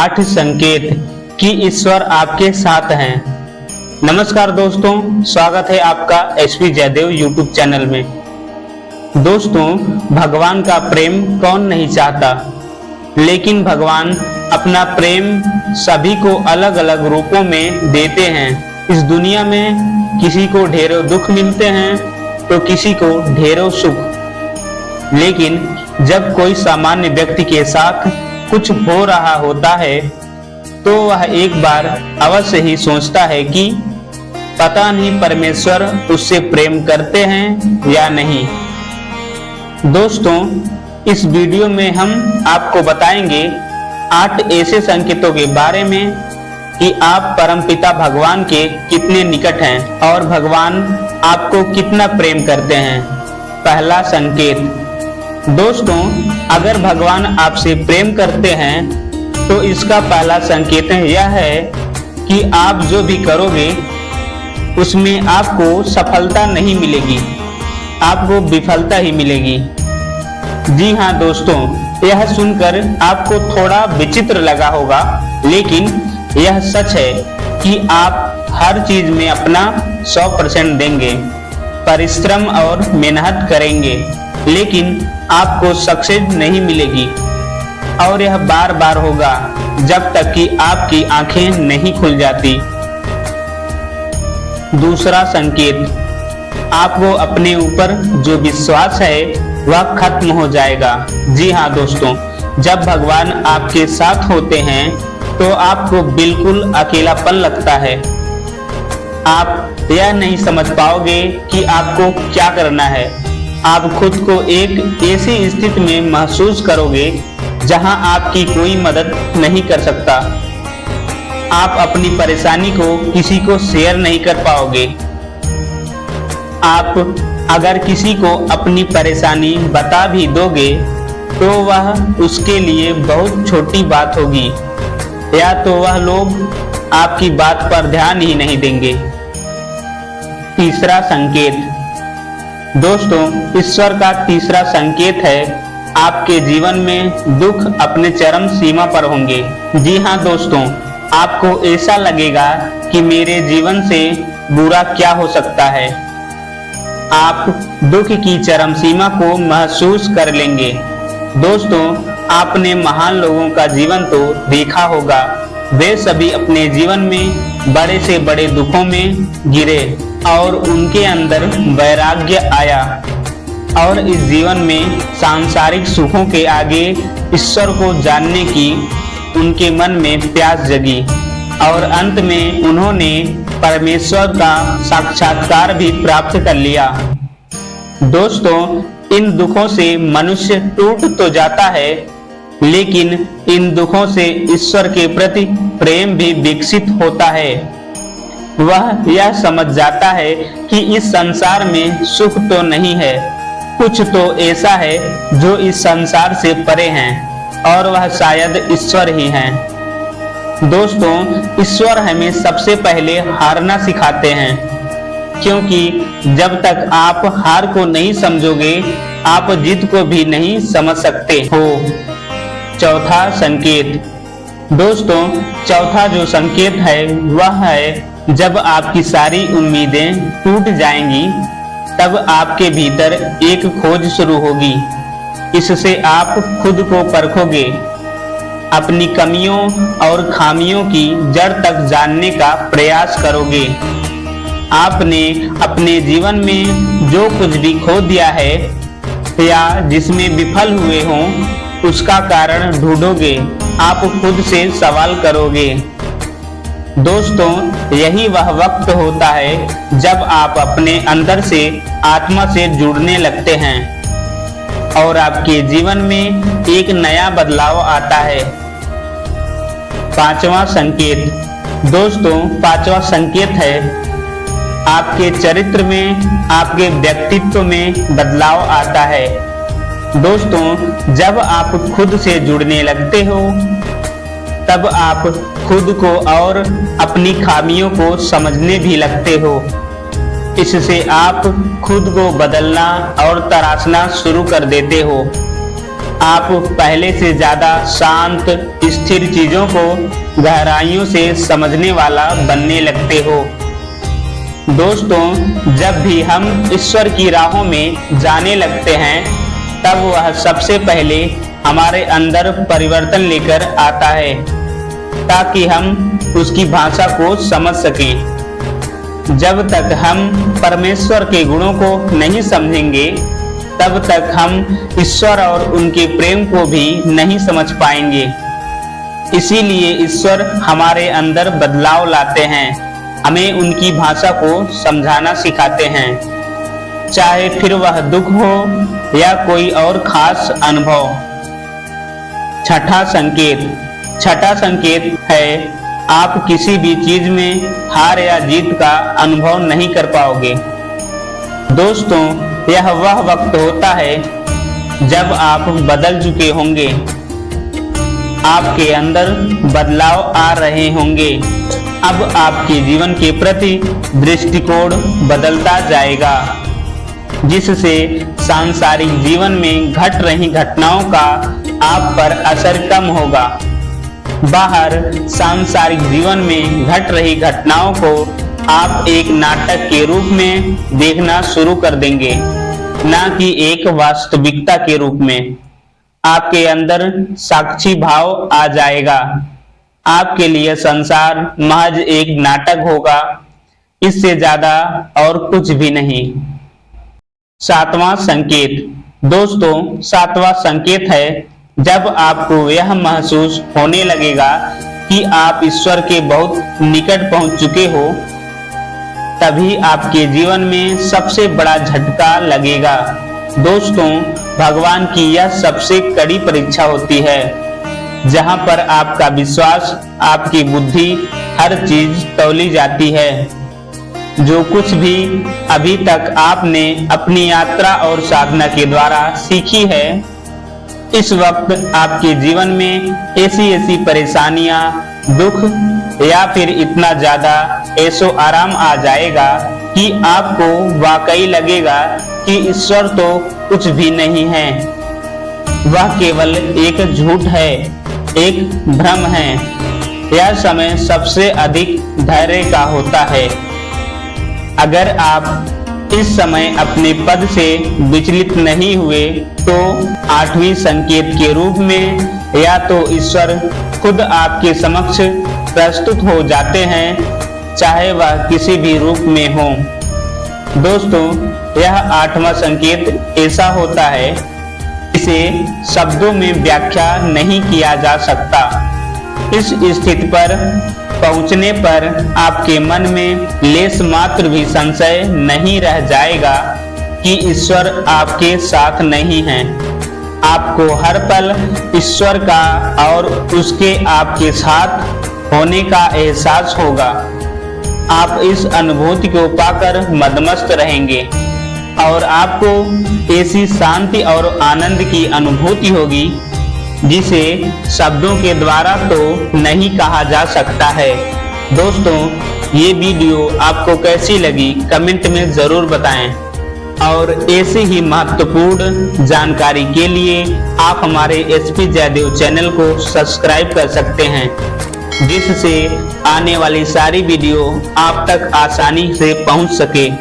8 संकेत कि ईश्वर आपके साथ हैं। नमस्कार दोस्तों, स्वागत है आपका एसपी जयदेव यूट्यूब चैनल में। दोस्तों, भगवान का प्रेम कौन नहीं चाहता, लेकिन भगवान अपना प्रेम सभी को अलग अलग रूपों में देते हैं। इस दुनिया में किसी को ढेरों दुख मिलते हैं तो किसी को ढेरों सुख, लेकिन जब कोई सामान्य व्यक्ति के साथ कुछ हो रहा होता है तो वह एक बार अवश्य ही सोचता है कि पता नहीं परमेश्वर उससे प्रेम करते हैं या नहीं। दोस्तों, इस वीडियो में हम आपको बताएंगे 8 ऐसे संकेतों के बारे में कि आप परमपिता भगवान के कितने निकट हैं और भगवान आपको कितना प्रेम करते हैं। पहला संकेत, दोस्तों, अगर भगवान आपसे प्रेम करते हैं तो इसका पहला संकेत यह है कि आप जो भी करोगे उसमें आपको सफलता नहीं मिलेगी, आपको विफलता ही मिलेगी। जी हाँ दोस्तों, यह सुनकर आपको थोड़ा विचित्र लगा होगा, लेकिन यह सच है कि आप हर चीज में अपना 100% देंगे, परिश्रम और मेहनत करेंगे, लेकिन आपको सक्सेस नहीं मिलेगी। और यह बार बार होगा जब तक कि आपकी आंखें नहीं खुल जाती। दूसरा संकेत, आपको अपने ऊपर जो विश्वास है वह खत्म हो जाएगा। जी हाँ दोस्तों, जब भगवान आपके साथ होते हैं तो आपको बिल्कुल अकेलापन लगता है। आप यह नहीं समझ पाओगे कि आपको क्या करना है। आप खुद को एक ऐसी स्थिति में महसूस करोगे जहां आपकी कोई मदद नहीं कर सकता। आप अपनी परेशानी को किसी को शेयर नहीं कर पाओगे। आप अगर किसी को अपनी परेशानी बता भी दोगे तो वह उसके लिए बहुत छोटी बात होगी, या तो वह लोग आपकी बात पर ध्यान ही नहीं देंगे। तीसरा संकेत, दोस्तों, ईश्वर का तीसरा संकेत है आपके जीवन में दुख अपने चरम सीमा पर होंगे। जी हाँ दोस्तों, आपको ऐसा लगेगा कि मेरे जीवन से बुरा क्या हो सकता है। आप दुख की चरम सीमा को महसूस कर लेंगे। दोस्तों, आपने महान लोगों का जीवन तो देखा होगा, वे सभी अपने जीवन में बड़े से बड़े दुखों में गिरे और उनके अंदर वैराग्य आया और इस जीवन में सांसारिक सुखों के आगे ईश्वर को जानने की उनके मन में प्यास जगी और अंत में उन्होंने परमेश्वर का साक्षात्कार भी प्राप्त कर लिया। दोस्तों, इन दुखों से मनुष्य टूट तो जाता है, लेकिन इन दुखों से ईश्वर के प्रति प्रेम भी विकसित होता है। वह यह समझ जाता है कि इस संसार में सुख तो नहीं है, कुछ तो ऐसा है जो इस संसार से परे हैं और वह शायद ईश्वर ही हैं। दोस्तों, ईश्वर हमें सबसे पहले हारना सिखाते हैं, क्योंकि जब तक आप हार को नहीं समझोगे आप जीत को भी नहीं समझ सकते हो। चौथा संकेत, दोस्तों, चौथा जो संकेत है वह है जब आपकी सारी उम्मीदें टूट जाएंगी तब आपके भीतर एक खोज शुरू होगी। इससे आप खुद को परखोगे, अपनी कमियों और खामियों की जड़ तक जानने का प्रयास करोगे। आपने अपने जीवन में जो कुछ भी खो दिया है या जिसमें विफल हुए हों उसका कारण ढूंढोगे, आप खुद से सवाल करोगे। दोस्तों, यही वह वक्त होता है जब आप अपने अंदर से आत्मा से जुड़ने लगते हैं और आपके जीवन में एक नया बदलाव आता है। पांचवा संकेत, दोस्तों, पांचवा संकेत है आपके चरित्र में, आपके व्यक्तित्व में बदलाव आता है। दोस्तों, जब आप खुद से जुड़ने लगते हो तब आप खुद को और अपनी खामियों को समझने भी लगते हो। इससे आप खुद को बदलना और तराशना शुरू कर देते हो। आप पहले से ज्यादा शांत स्थिर चीजों को गहराइयों से समझने वाला बनने लगते हो। दोस्तों, जब भी हम ईश्वर की राहों में जाने लगते हैं तब वह सबसे पहले हमारे अंदर परिवर्तन लेकर आता है ताकि हम उसकी भाषा को समझ सकें। जब तक हम परमेश्वर के गुणों को नहीं समझेंगे तब तक हम ईश्वर और उनके प्रेम को भी नहीं समझ पाएंगे। इसीलिए ईश्वर हमारे अंदर बदलाव लाते हैं, हमें उनकी भाषा को समझाना सिखाते हैं, चाहे फिर वह दुख हो या कोई और खास अनुभव। छठा संकेत है आप किसी भी चीज में हार या जीत का अनुभव नहीं कर पाओगे। दोस्तों, यह वह वक्त होता है जब आप बदल चुके होंगे, आपके अंदर बदलाव आ रहे होंगे। अब आपके जीवन के प्रति दृष्टिकोण बदलता जाएगा, जिससे सांसारिक जीवन में घट रही घटनाओं का आप पर असर कम होगा। बाहर सांसारिक जीवन में घट रही घटनाओं को आप एक नाटक के रूप में देखना शुरू कर देंगे, ना कि एक वास्तविकता के रूप में। आपके अंदर साक्षी भाव आ जाएगा। आपके लिए संसार महज एक नाटक होगा, इससे ज्यादा और कुछ भी नहीं। सातवां संकेत। दोस्तों, सातवां संकेत है जब आपको यह महसूस होने लगेगा कि आप ईश्वर के बहुत निकट पहुंच चुके हो, तभी आपके जीवन में सबसे बड़ा झटका लगेगा। दोस्तों, भगवान की यह सबसे कड़ी परीक्षा होती है, जहां पर आपका विश्वास, आपकी बुद्धि, हर चीज तौली जाती है। जो कुछ भी अभी तक आपने अपनी यात्रा और साधना के द्वारा सीखी है, इस वक्त आपके जीवन में ऐसी परेशानियां, दुख या फिर इतना ज्यादा ऐसो आराम आ जाएगा कि आपको वाकई लगेगा कि ईश्वर तो कुछ भी नहीं है, वह केवल एक झूठ है, एक भ्रम है। यह समय सबसे अधिक धैर्य का होता है। अगर आप इस समय अपने पद से विचलित नहीं हुए तो आठवीं संकेत के रूप में या तो ईश्वर खुद आपके समक्ष प्रस्तुत हो जाते हैं, चाहे वह किसी भी रूप में हो। दोस्तों, यह आठवां संकेत ऐसा होता है इसे शब्दों में व्याख्या नहीं किया जा सकता। इस स्थिति पर पहुंचने पर आपके मन में लेस मात्र भी संशय नहीं रह जाएगा कि ईश्वर आपके साथ नहीं है। आपको हर पल ईश्वर का और उसके आपके साथ होने का एहसास होगा। आप इस अनुभूति को पाकर मदमस्त रहेंगे और आपको ऐसी शांति और आनंद की अनुभूति होगी जिसे शब्दों के द्वारा तो नहीं कहा जा सकता है। दोस्तों, ये वीडियो आपको कैसी लगी कमेंट में जरूर बताएं और ऐसे ही महत्वपूर्ण जानकारी के लिए आप हमारे एसपी जयदेव चैनल को सब्सक्राइब कर सकते हैं, जिससे आने वाली सारी वीडियो आप तक आसानी से पहुंच सके।